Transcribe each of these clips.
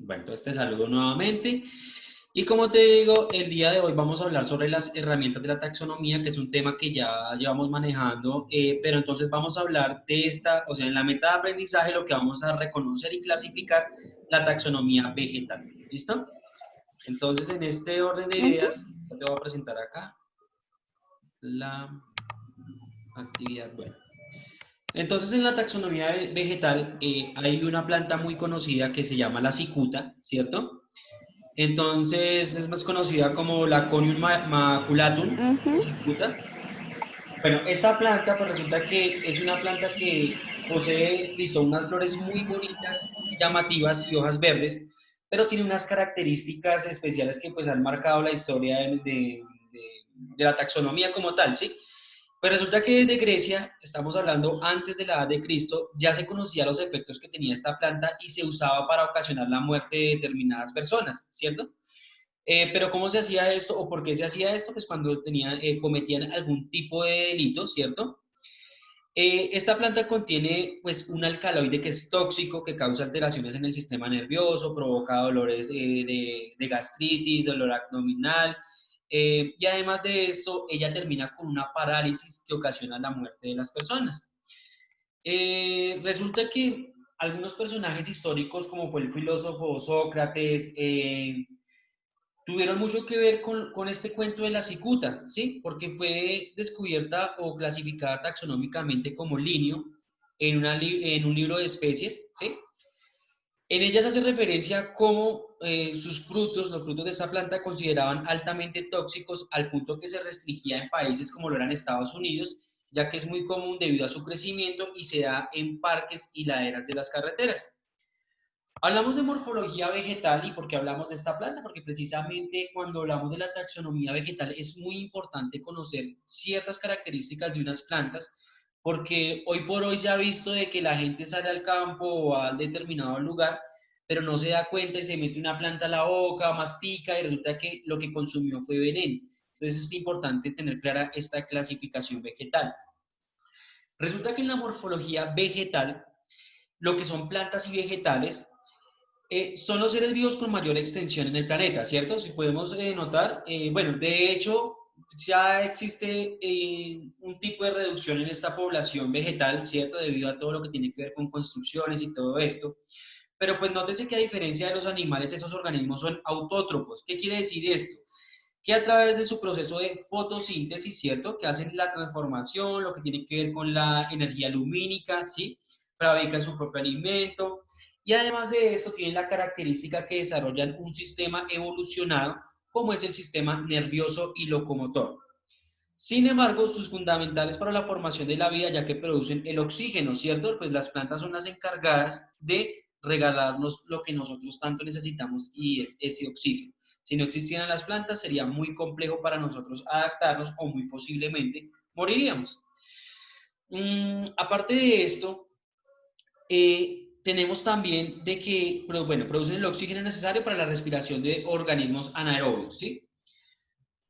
Bueno, entonces te saludo nuevamente. Y como te digo, el día de hoy vamos a hablar sobre las herramientas de la taxonomía, que es un tema que ya llevamos manejando, pero entonces vamos a hablar de esta, o sea, en la meta de aprendizaje lo que vamos a reconocer y clasificar la taxonomía vegetal. ¿Listo? Entonces, en este orden de Ujú. ideas, ya te voy a presentar acá la actividad. Bueno, entonces en la taxonomía vegetal hay una planta muy conocida que se llama la cicuta, ¿cierto? Entonces es más conocida como la Conium maculatum o Ujú. cicuta. Bueno, esta planta pues resulta que es una planta que posee, listo, unas flores muy bonitas, muy llamativas y hojas verdes, pero tiene unas características especiales que pues han marcado la historia de la taxonomía como tal, ¿sí? Pues resulta que desde Grecia, estamos hablando antes de la edad de Cristo, ya se conocía los efectos que tenía esta planta y se usaba para ocasionar la muerte de determinadas personas, ¿cierto? Pero ¿cómo se hacía esto o por qué se hacía esto? Pues cuando cometían algún tipo de delito, ¿cierto? Esta planta contiene pues un alcaloide que es tóxico, que causa alteraciones en el sistema nervioso, provoca dolores de gastritis, dolor abdominal, y además de esto, ella termina con una parálisis que ocasiona la muerte de las personas. Resulta que algunos personajes históricos, como fue el filósofo Sócrates, tuvieron mucho que ver con este cuento de la cicuta, ¿sí? Porque fue descubierta o clasificada taxonómicamente como linio en un libro de especies, ¿sí? En ella se hace referencia a cómo sus frutos, los frutos de esta planta, consideraban altamente tóxicos al punto que se restringía en países como lo eran Estados Unidos, ya que es muy común debido a su crecimiento y se da en parques y laderas de las carreteras. Hablamos de morfología vegetal y por qué hablamos de esta planta, porque precisamente cuando hablamos de la taxonomía vegetal es muy importante conocer ciertas características de unas plantas, porque hoy por hoy se ha visto de que la gente sale al campo o al determinado lugar, pero no se da cuenta y se mete una planta a la boca, mastica y resulta que lo que consumió fue veneno. Entonces es importante tener clara esta clasificación vegetal. Resulta que en la morfología vegetal, lo que son plantas y vegetales, son los seres vivos con mayor extensión en el planeta, ¿cierto? Si podemos notar, bueno, de hecho, ya existe un tipo de reducción en esta población vegetal, ¿cierto? Debido a todo lo que tiene que ver con construcciones y todo esto. Pero pues nótese que a diferencia de los animales, esos organismos son autótrofos. ¿Qué quiere decir esto? Que a través de su proceso de fotosíntesis, ¿cierto? Que hacen la transformación, lo que tiene que ver con la energía lumínica, ¿sí? Fabrican su propio alimento y además de eso tienen la característica que desarrollan un sistema evolucionado como es el sistema nervioso y locomotor. Sin embargo, sus fundamentales para la formación de la vida, ya que producen el oxígeno, ¿cierto? Pues las plantas son las encargadas de regalarnos lo que nosotros tanto necesitamos y es ese oxígeno. Si no existieran las plantas, sería muy complejo para nosotros adaptarnos o muy posiblemente moriríamos. Aparte de esto, tenemos también de que, bueno, producen el oxígeno necesario para la respiración de organismos anaerobios, ¿sí?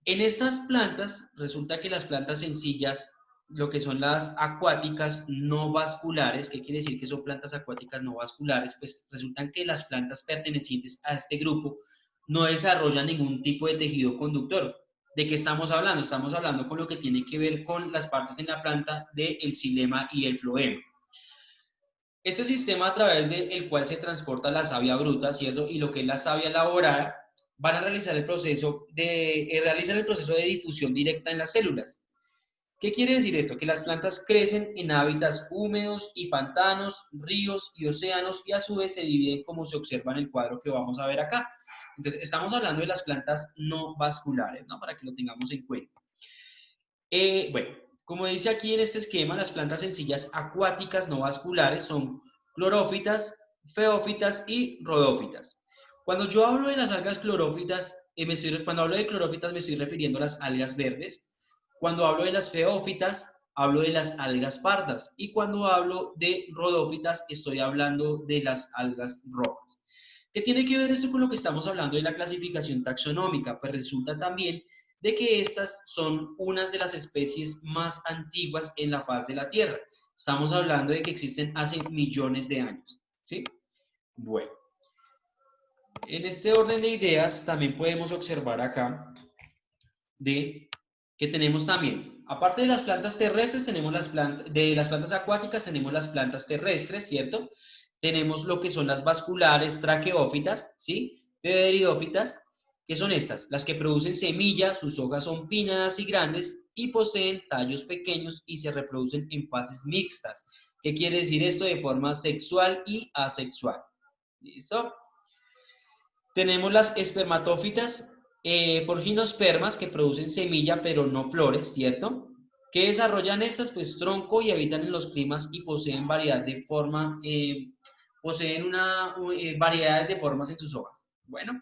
En estas plantas, resulta que las plantas sencillas, lo que son las acuáticas no vasculares, ¿qué quiere decir que son plantas acuáticas no vasculares? Pues resultan que las plantas pertenecientes a este grupo no desarrollan ningún tipo de tejido conductor. ¿De qué estamos hablando? Estamos hablando con lo que tiene que ver con las partes en la planta del xilema y el floema. Este sistema a través del cual se transporta la savia bruta, ¿cierto? Y lo que es la savia elaborada, van a realizar el proceso de difusión directa en las células. ¿Qué quiere decir esto? Que las plantas crecen en hábitats húmedos y pantanos, ríos y océanos y a su vez se dividen como se observa en el cuadro que vamos a ver acá. Entonces, estamos hablando de las plantas no vasculares, ¿no? Para que lo tengamos en cuenta. Bueno, como dice aquí en este esquema, las plantas sencillas acuáticas no vasculares son clorófitas, feófitas y rodófitas. Cuando yo hablo de las algas clorófitas, cuando hablo de clorófitas me estoy refiriendo a las algas verdes. Cuando hablo de las feófitas, hablo de las algas pardas. Y cuando hablo de rodófitas, estoy hablando de las algas rojas. ¿Qué tiene que ver esto con lo que estamos hablando de la clasificación taxonómica? Pues resulta también de que estas son unas de las especies más antiguas en la faz de la Tierra. Estamos hablando de que existen hace millones de años, ¿sí? Bueno, En este orden de ideas también podemos observar acá de que tenemos también, aparte de las plantas terrestres, tenemos de las plantas acuáticas, tenemos las plantas terrestres, ¿cierto? Tenemos lo que son las vasculares traqueófitas, ¿sí? Pteridófitas, que son estas, las que producen semillas, sus hojas son pinnadas y grandes y poseen tallos pequeños y se reproducen en fases mixtas. ¿Qué quiere decir esto? De forma sexual y asexual. ¿Listo? Tenemos las espermatófitas, por ginospermas, que producen semilla pero no flores, ¿cierto? ¿Qué desarrollan estas? Pues tronco y habitan en los climas y poseen variedad de forma, poseen variedades de formas en sus hojas. Bueno,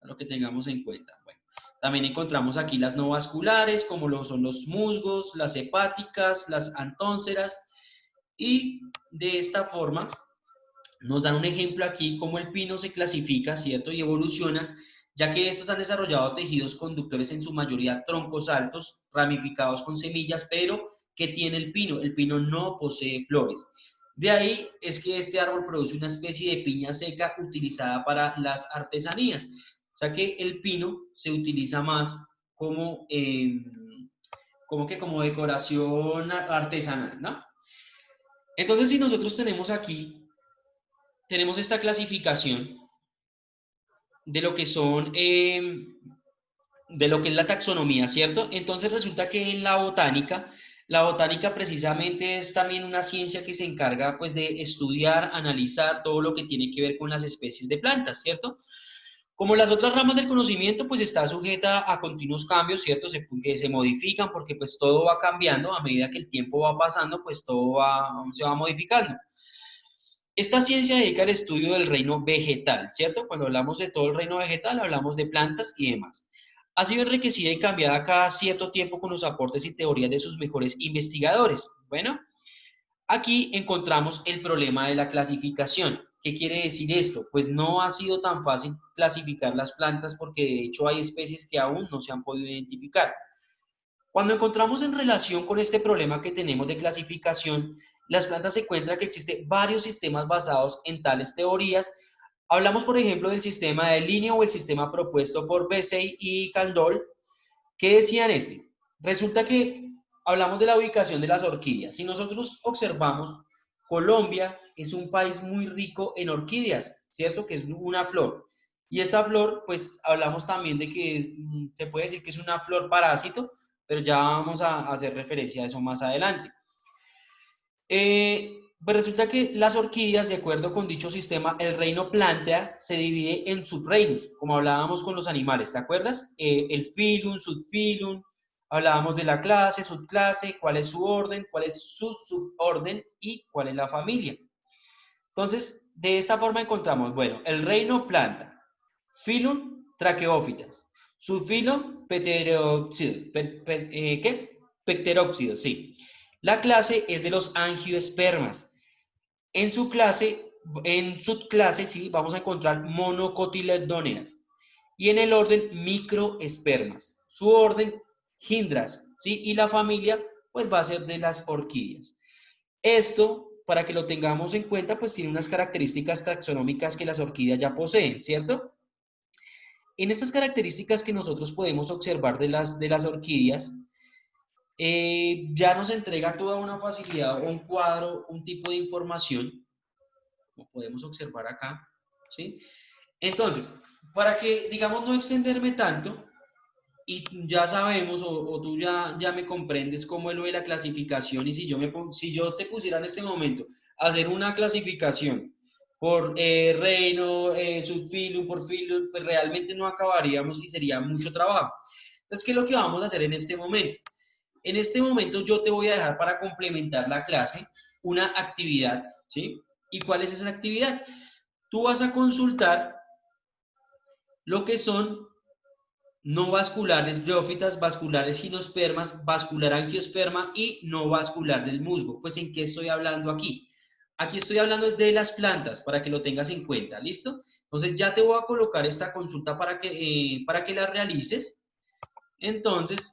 a lo que tengamos en cuenta. Bueno, también encontramos aquí las no vasculares, como lo son los musgos, las hepáticas, las antónceras, y de esta forma nos dan un ejemplo aquí cómo el pino se clasifica, ¿cierto? Y evoluciona, ya que estos han desarrollado tejidos conductores, en su mayoría troncos altos, ramificados con semillas, pero ¿qué tiene el pino? El pino no posee flores. De ahí es que este árbol produce una especie de piña seca utilizada para las artesanías. O sea que el pino se utiliza más como, como decoración artesanal, ¿no? Entonces, si nosotros tenemos esta clasificación de lo que son, de lo que es la taxonomía, ¿cierto? Entonces resulta que en la botánica precisamente es también una ciencia que se encarga pues de estudiar, analizar todo lo que tiene que ver con las especies de plantas, ¿cierto? Como las otras ramas del conocimiento, pues está sujeta a continuos cambios, ¿cierto? Que se modifican porque pues todo va cambiando a medida que el tiempo va pasando, pues se va modificando. Esta ciencia dedica al estudio del reino vegetal, ¿cierto? Cuando hablamos de todo el reino vegetal, hablamos de plantas y demás. Ha sido enriquecida y cambiada cada cierto tiempo con los aportes y teorías de sus mejores investigadores. Bueno, aquí encontramos el problema de la clasificación. ¿Qué quiere decir esto? Pues no ha sido tan fácil clasificar las plantas porque de hecho hay especies que aún no se han podido identificar. Cuando encontramos en relación con este problema que tenemos de clasificación, las plantas, se encuentra que existen varios sistemas basados en tales teorías. Hablamos, por ejemplo, del sistema de línea o el sistema propuesto por Bessey y Candolle. ¿Qué decían este? Resulta que hablamos de la ubicación de las orquídeas. Si nosotros observamos, Colombia es un país muy rico en orquídeas, ¿cierto? Que es una flor. Y esta flor, pues hablamos también de que se puede decir que es una flor parásito, pero ya vamos a hacer referencia a eso más adelante. Pues resulta que las orquídeas, de acuerdo con dicho sistema, el reino Plantea se divide en subreinos, como hablábamos con los animales, ¿te acuerdas? El filum, subfilum, hablábamos de la clase, subclase, cuál es su orden, cuál es su suborden y cuál es la familia. Entonces, de esta forma encontramos, bueno, el reino Planta, filum, traqueófitas, subfilum, pterópsidos, ¿qué? Pterópsidos, sí. La clase es de los angiospermas. En su clase, en subclase, sí, vamos a encontrar monocotiledóneas. Y en el orden, microespermas. Su orden, gindras, ¿sí? Y la familia, pues va a ser de las orquídeas. Esto, para que lo tengamos en cuenta, pues tiene unas características taxonómicas que las orquídeas ya poseen, ¿cierto? En estas características que nosotros podemos observar de las orquídeas, ya nos entrega toda una facilidad, un cuadro, un tipo de información, como podemos observar acá, ¿sí? Entonces, para que, digamos, no extenderme tanto, y ya sabemos, o tú ya me comprendes cómo es lo de la clasificación, y si yo te pusiera en este momento a hacer una clasificación por reino, subfilum, por filum, pues realmente no acabaríamos y sería mucho trabajo. Entonces, ¿qué es lo que vamos a hacer en este momento? En este momento yo te voy a dejar, para complementar la clase, una actividad, ¿sí? ¿Y cuál es esa actividad? Tú vas a consultar lo que son no vasculares briófitas, vasculares gimnospermas, vascular angiosperma y no vascular del musgo. Pues, ¿en qué estoy hablando aquí? Aquí estoy hablando de las plantas, para que lo tengas en cuenta, ¿listo? Entonces ya te voy a colocar esta consulta para que la realices. Entonces,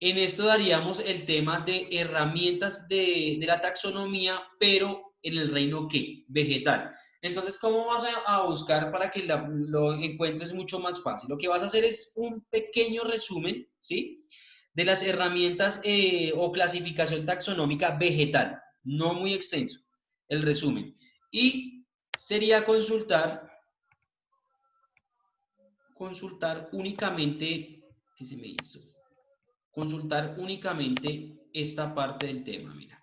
en esto daríamos el tema de herramientas de la taxonomía, pero en el reino, ¿qué? Vegetal. Entonces, ¿cómo vas a buscar para que lo encuentres mucho más fácil? Lo que vas a hacer es un pequeño resumen, ¿sí? De las herramientas o clasificación taxonómica vegetal, no muy extenso, el resumen. Y sería consultar únicamente, ¿qué se me hizo? Consultar únicamente esta parte del tema, mira.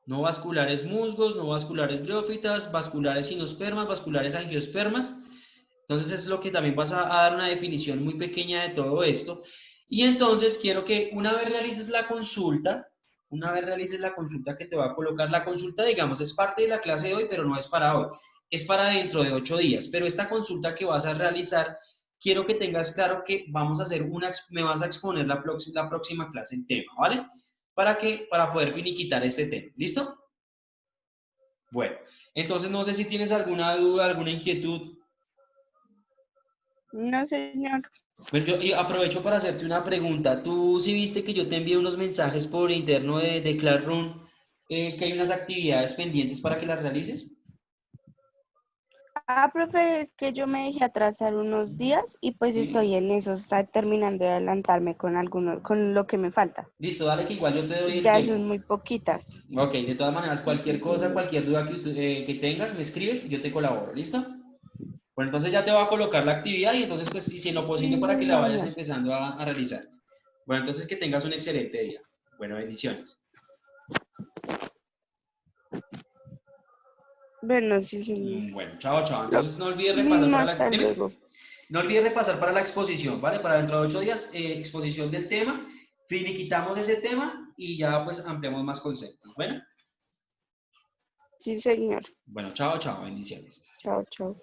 No vasculares musgos, no vasculares briófitas, vasculares sinospermas, vasculares angiospermas. Entonces es lo que también vas a dar una definición muy pequeña de todo esto. Y entonces quiero que una vez realices la consulta que te va a colocar, la consulta, digamos, es parte de la clase de hoy, pero no es para hoy, es para dentro de 8 días. Pero esta consulta que vas a realizar, quiero que tengas claro que vamos a hacer me vas a exponer la próxima clase el tema, ¿vale? Para poder finiquitar este tema. ¿Listo? Bueno, entonces no sé si tienes alguna duda, alguna inquietud. No, señor. Bueno, yo aprovecho para hacerte una pregunta. ¿Tú sí viste que yo te envié unos mensajes por interno de Classroom, que hay unas actividades pendientes para que las realices? Ah, profe, es que yo me dejé atrasar unos días y pues Sí. estoy en eso, está terminando de adelantarme con con lo que me falta. Listo, dale que igual yo te doy el Ya tiempo. son muy poquitas. Ok, de todas maneras, Sí, cualquier sí, cosa, señor. cualquier duda que tengas, me escribes y yo te colaboro. ¿Listo? Bueno, entonces ya te voy a colocar la actividad y entonces, pues, si en lo posible Sí, para que la vayas señor. empezando a realizar. Bueno, entonces que tengas un excelente día. Bueno, bendiciones. Bueno, sí, señor. Bueno, chao, chao. Lo Entonces no olvides repasar mismo, para la... hasta Dime. luego. No olvides repasar para la exposición, ¿vale? Para dentro de 8 días, exposición del tema, finiquitamos ese tema y ya pues ampliamos más conceptos. Bueno, Sí, señor. bueno, chao, chao, bendiciones. Chao, chao.